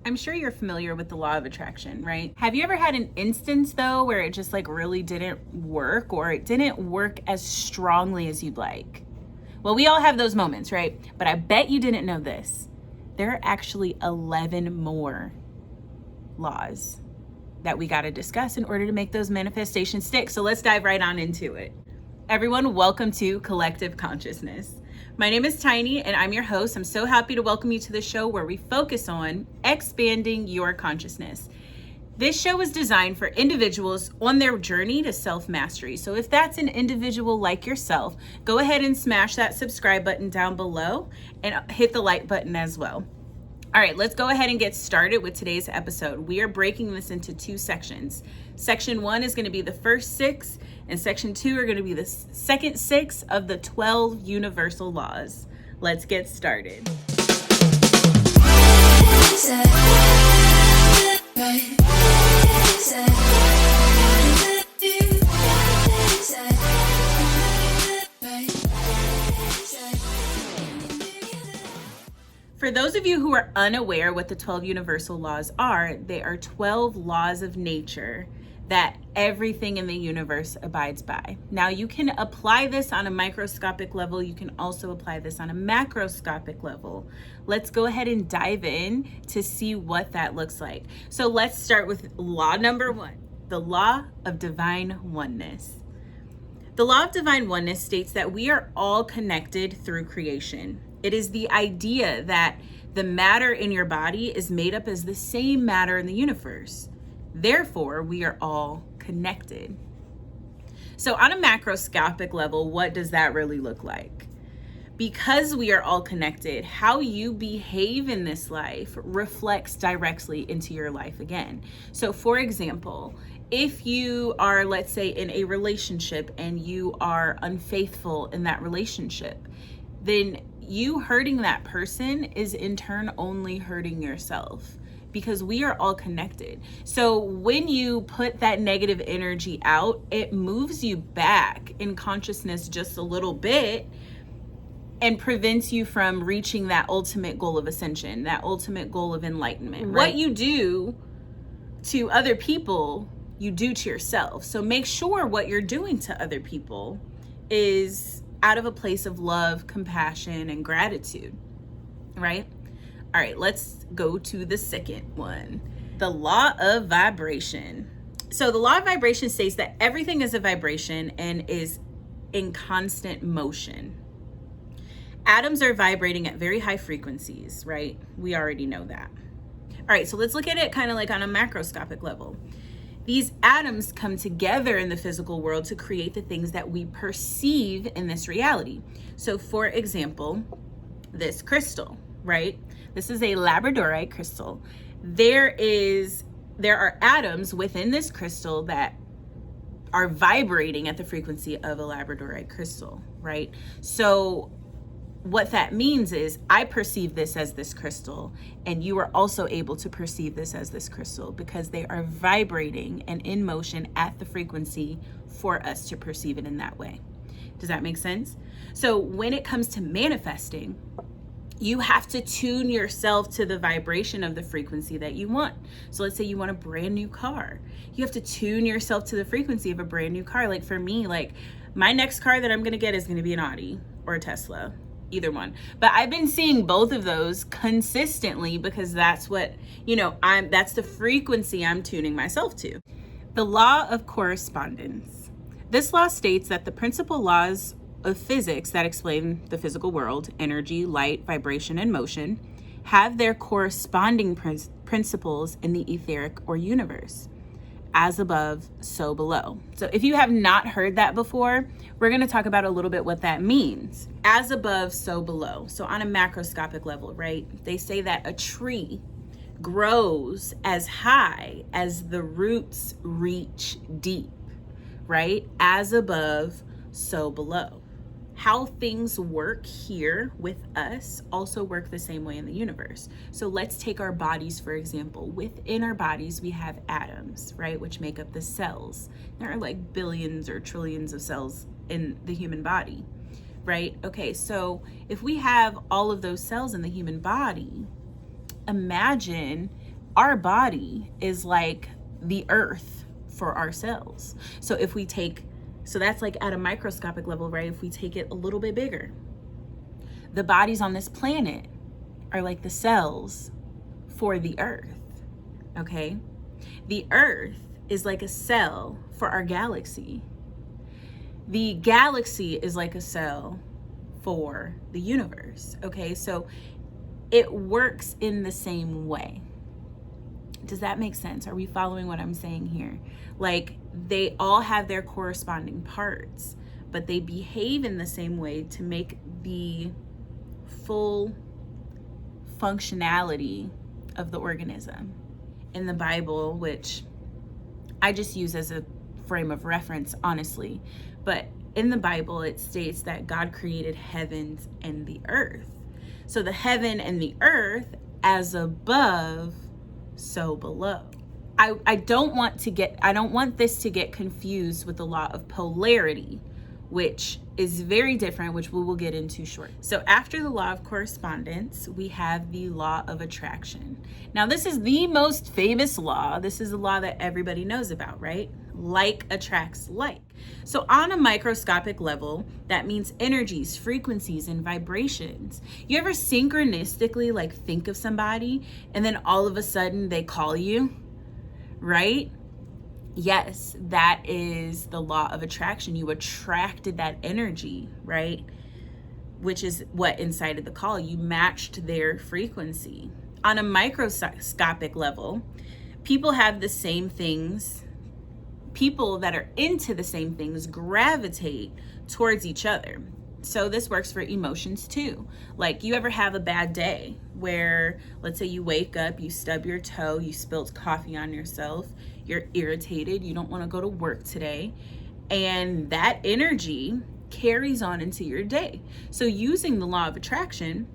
I'm sure you're familiar with the law of attraction, right? Have you ever had an instance though where it just like really didn't work, or it didn't work as strongly as you'd like? Well, we all have those moments, right? But I bet you didn't know this. There are actually 11 more laws that we got to discuss in order to make those manifestations stick. So let's dive right on into it. Everyone, welcome to Collective Consciousness. My name is Tiny and I'm your host. I'm so happy to welcome you to the show where we focus on expanding your consciousness. This show is designed for individuals on their journey to self-mastery. So if that's an individual like yourself, go ahead and smash that subscribe button down below and hit the like button as well. All right, let's go ahead and get started with today's episode. We are breaking this into two sections. Section 1 is going to be the first 6, and section 2 are going to be the second 6 of the 12 universal laws. Let's get started. For those of you who are unaware what the 12 universal laws are, they are 12 laws of nature that everything in the universe abides by. Now, you can apply this on a microscopic level. You can also apply this on a macroscopic level. Let's go ahead and dive in to see what that looks like. So let's start with law number 1, the law of divine oneness. The law of divine oneness states that we are all connected through creation. It is the idea that the matter in your body is made up as the same matter in the universe. Therefore, we are all connected. So on a macroscopic level, what does that really look like? Because we are all connected, how you behave in this life reflects directly into your life again. So for example, if you are, let's say, in a relationship and you are unfaithful in that relationship, then you hurting that person is in turn only hurting yourself, because we are all connected. So when you put that negative energy out, it moves you back in consciousness just a little bit and prevents you from reaching that ultimate goal of ascension, that ultimate goal of enlightenment. Right. What you do to other people, you do to yourself. So make sure what you're doing to other people is out of a place of love, compassion, and gratitude, right? All right, let's go to the second one, the law of vibration. So the law of vibration states that everything is a vibration and is in constant motion. Atoms are vibrating at very high frequencies, right? We already know that. All right, so let's look at it kind of like on a macroscopic level. These atoms come together in the physical world to create the things that we perceive in this reality. So for example, this crystal, right? This is a labradorite crystal. There are atoms within this crystal that are vibrating at the frequency of a labradorite crystal, right? So what that means is I perceive this as this crystal, and you are also able to perceive this as this crystal because they are vibrating and in motion at the frequency for us to perceive it in that way. Does that make sense? So when it comes to manifesting, you have to tune yourself to the vibration of the frequency that you want. So let's say you want a brand new car. You have to tune yourself to the frequency of a brand new car. Like for me, like my next car that I'm going to get is going to be an Audi or a Tesla. Either one. But I've been seeing both of those consistently because that's what, that's the frequency I'm tuning myself to. The law of correspondence. This law states that the principal laws of physics that explain the physical world, energy, light, vibration, and motion, have their corresponding principles in the etheric or universe. As above, so below. So if you have not heard that before, we're going to talk about a little bit what that means. As above, so below. So on a macroscopic level, right? They say that a tree grows as high as the roots reach deep, right? As above, so below. How things work here with us also work the same way in the universe. So let's take our bodies, for example. Within our bodies, we have atoms, right, which make up the cells. There are like billions or trillions of cells in the human body, right? Okay, so if we have all of those cells in the human body, imagine our body is like the earth for our cells. So if we take, so that's like at a microscopic level, right? If we take it a little bit bigger, the bodies on this planet are like the cells for the earth, okay? The earth is like a cell for our galaxy. The galaxy is like a cell for the universe, okay? So it works in the same way. Does that make sense? Are we following what I'm saying here? Like, they all have their corresponding parts, but they behave in the same way to make the full functionality of the organism. In the Bible, which I just use as a frame of reference, honestly, but in the Bible, it states that God created heavens and the earth. So the heaven and the earth, as above, so below. I don't want this to get confused with the law of polarity, which is very different, which we will get into shortly. So after the law of correspondence, we have the law of attraction. Now, this is the most famous law. This is a law that everybody knows about, right? Like attracts like. So on a microscopic level, that means energies, frequencies, and vibrations. You ever synchronistically like think of somebody and then all of a sudden they call you, right? Yes, that is the law of attraction. You attracted that energy, right? Which is what incited the call. You matched their frequency. On a microscopic level, people have the same things. People that are into the same things gravitate towards each other. So this works for emotions too. Like, you ever have a bad day where, let's say you wake up, you stub your toe, you spilled coffee on yourself, you're irritated, you don't want to go to work today, and that energy carries on into your day. So using the law of attraction,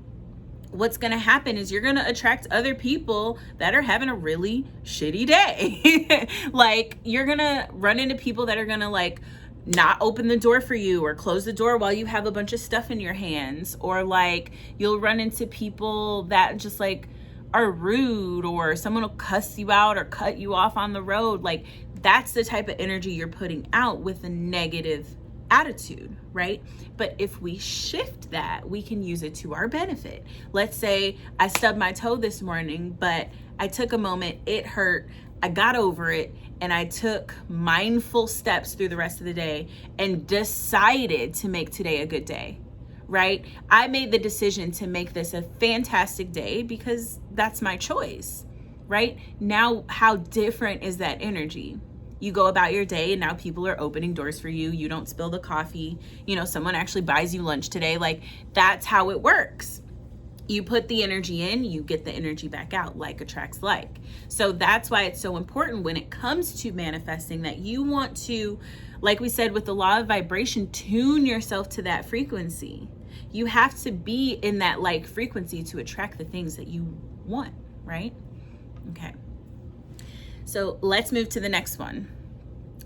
what's going to happen is you're going to attract other people that are having a really shitty day. Like, you're going to run into people that are going to like not open the door for you or close the door while you have a bunch of stuff in your hands, or like you'll run into people that just like are rude, or someone will cuss you out or cut you off on the road. Like, that's the type of energy you're putting out with a negative attitude, right? But if we shift that, we can use it to our benefit. Let's say I stubbed my toe this morning, but I took a moment, it hurt, I got over it, and I took mindful steps through the rest of the day and decided to make today a good day, right? I made the decision to make this a fantastic day because that's my choice, right? Now, how different is that energy? You go about your day and now people are opening doors for you. You don't spill the coffee. You know, someone actually buys you lunch today. Like, that's how it works. You put the energy in, you get the energy back out. Like attracts like. So that's why it's so important when it comes to manifesting that you want to, like we said with the law of vibration, tune yourself to that frequency. You have to be in that like frequency to attract the things that you want, right? Okay. So let's move to the next one.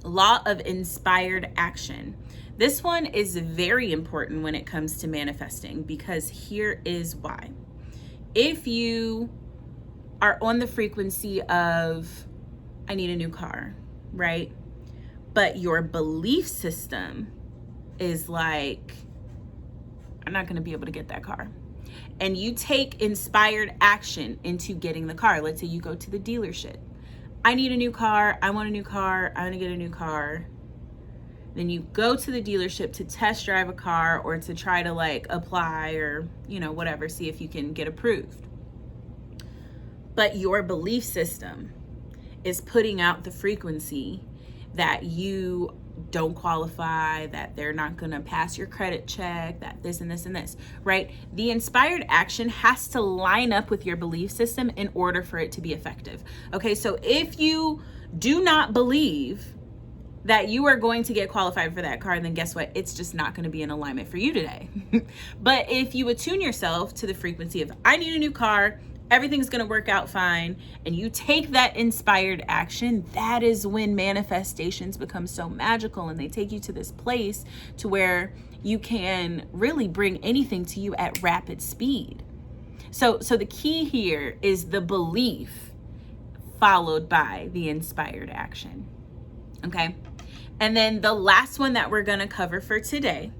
Law of inspired action. This one is very important when it comes to manifesting, because here is why. If you are on the frequency of, I need a new car, right? But your belief system is like, I'm not going to be able to get that car. And you take inspired action into getting the car. Let's say you go to the dealership. I need a new car. I want a new car. I want to get a new car. Then you go to the dealership to test drive a car or to try to like apply or, you know, whatever, see if you can get approved. But your belief system is putting out the frequency that you don't qualify, that they're not going to pass your credit check, that this and this and this, right? The inspired action has to line up with your belief system in order for it to be effective. Okay, so if you do not believe that you are going to get qualified for that car, then guess what? It's just not going to be in alignment for you today. But if you attune yourself to the frequency of, I need a new car, everything's going to work out fine, and you take that inspired action, that is when manifestations become so magical, and they take you to this place to where you can really bring anything to you at rapid speed. So the key here is the belief followed by the inspired action. Okay? And then the last one that we're going to cover for today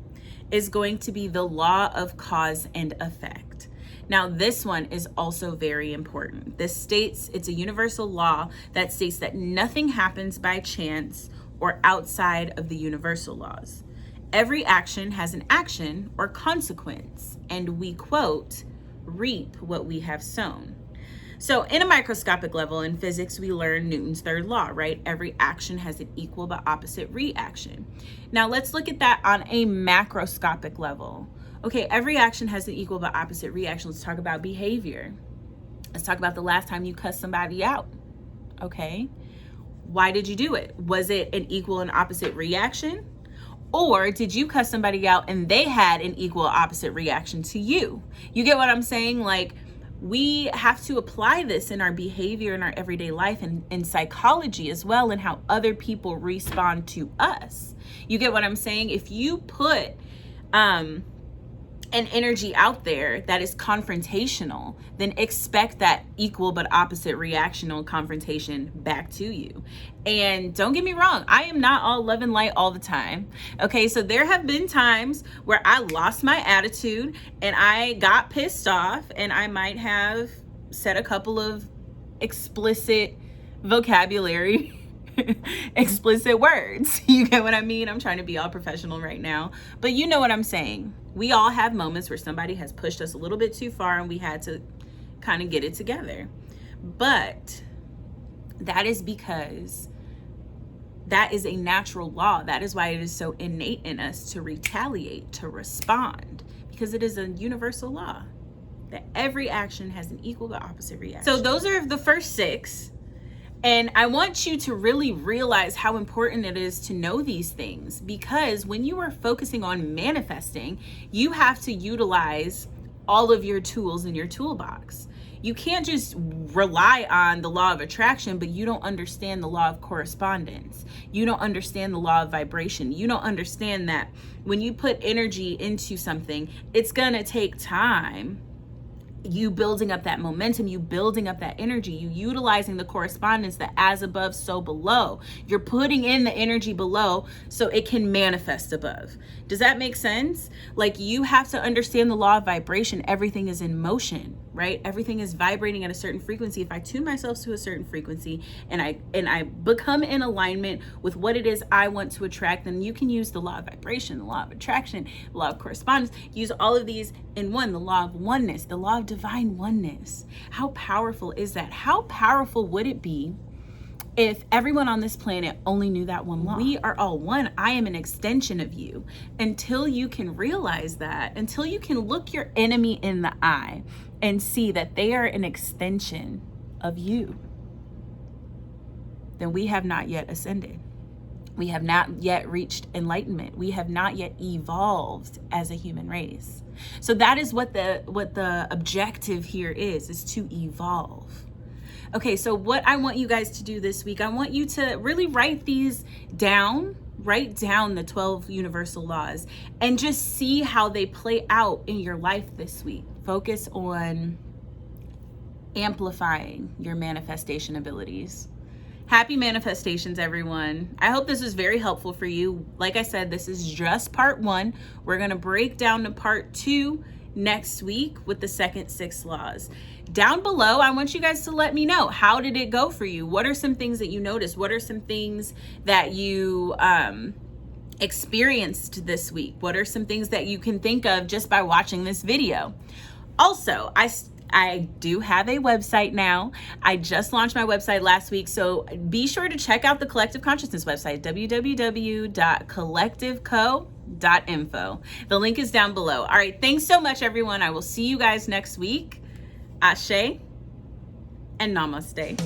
is going to be the law of cause and effect. Now, this one is also very important. This states, it's a universal law that states that nothing happens by chance or outside of the universal laws. Every action has an action or consequence, and we, quote, reap what we have sown. So in a microscopic level in physics, we learn Newton's third law, right? Every action has an equal but opposite reaction. Now let's look at that on a macroscopic level. Okay, every action has an equal but opposite reaction. Let's talk about behavior. Let's talk about the last time you cussed somebody out. Okay, why did you do it? Was it an equal and opposite reaction? Or did you cuss somebody out and they had an equal opposite reaction to you? You get what I'm saying? Like, we have to apply this in our behavior in our everyday life and in psychology as well, and how other people respond to us. You get what I'm saying? If you put an energy out there that is confrontational, then expect that equal but opposite reactional confrontation back to you. And don't get me wrong, I am not all love and light all the time. Okay, so there have been times where I lost my attitude and I got pissed off, and I might have said a couple of explicit vocabulary explicit words. You get what I mean? I'm trying to be all professional right now, but you know what I'm saying. We all have moments where somebody has pushed us a little bit too far and we had to kind of get it together. But that is because that is a natural law. That is why it is so innate in us to retaliate, to respond, because it is a universal law that every action has an equal but opposite reaction. So those are the first 6. And I want you to really realize how important it is to know these things, because when you are focusing on manifesting, you have to utilize all of your tools in your toolbox. You can't just rely on the law of attraction, but you don't understand the law of correspondence. You don't understand the law of vibration. You don't understand that when you put energy into something, it's gonna take time. You building up that momentum, you building up that energy, you utilizing the correspondence, that as above, so below. You're putting in the energy below so it can manifest above. Does that make sense? Like, you have to understand the law of vibration. Everything is in motion, right? Everything is vibrating at a certain frequency. If I tune myself to a certain frequency and I become in alignment with what it is I want to attract, then you can use the law of vibration, the law of attraction, the law of correspondence, use all of these in one, the law of oneness, the law of divine oneness. How powerful is that? How powerful would it be if everyone on this planet only knew that one law? We are all one. I am an extension of you. Until you can realize that, until you can look your enemy in the eye and see that they are an extension of you, then we have not yet ascended. We have not yet reached enlightenment. We have not yet evolved as a human race. So that is what the objective here is to evolve. Okay, so what I want you guys to do this week, I want you to really write these down. Write down the 12 universal laws and just see how they play out in your life this week. Focus on amplifying your manifestation abilities. Happy manifestations, everyone. I hope this was very helpful for you. Like I said, this is just part 1. We're going to break down to part 2 next week with the second 6 laws. Down below, I want you guys to let me know, how did it go for you? What are some things that you noticed? What are some things that you experienced this week? What are some things that you can think of just by watching this video? Also, I do have a website now. I just launched my website last week, so be sure to check out the Collective Consciousness website, www.collectiveco.info. The link is down below. All right, thanks so much, everyone. I will see you guys next week. Asè and Namaste.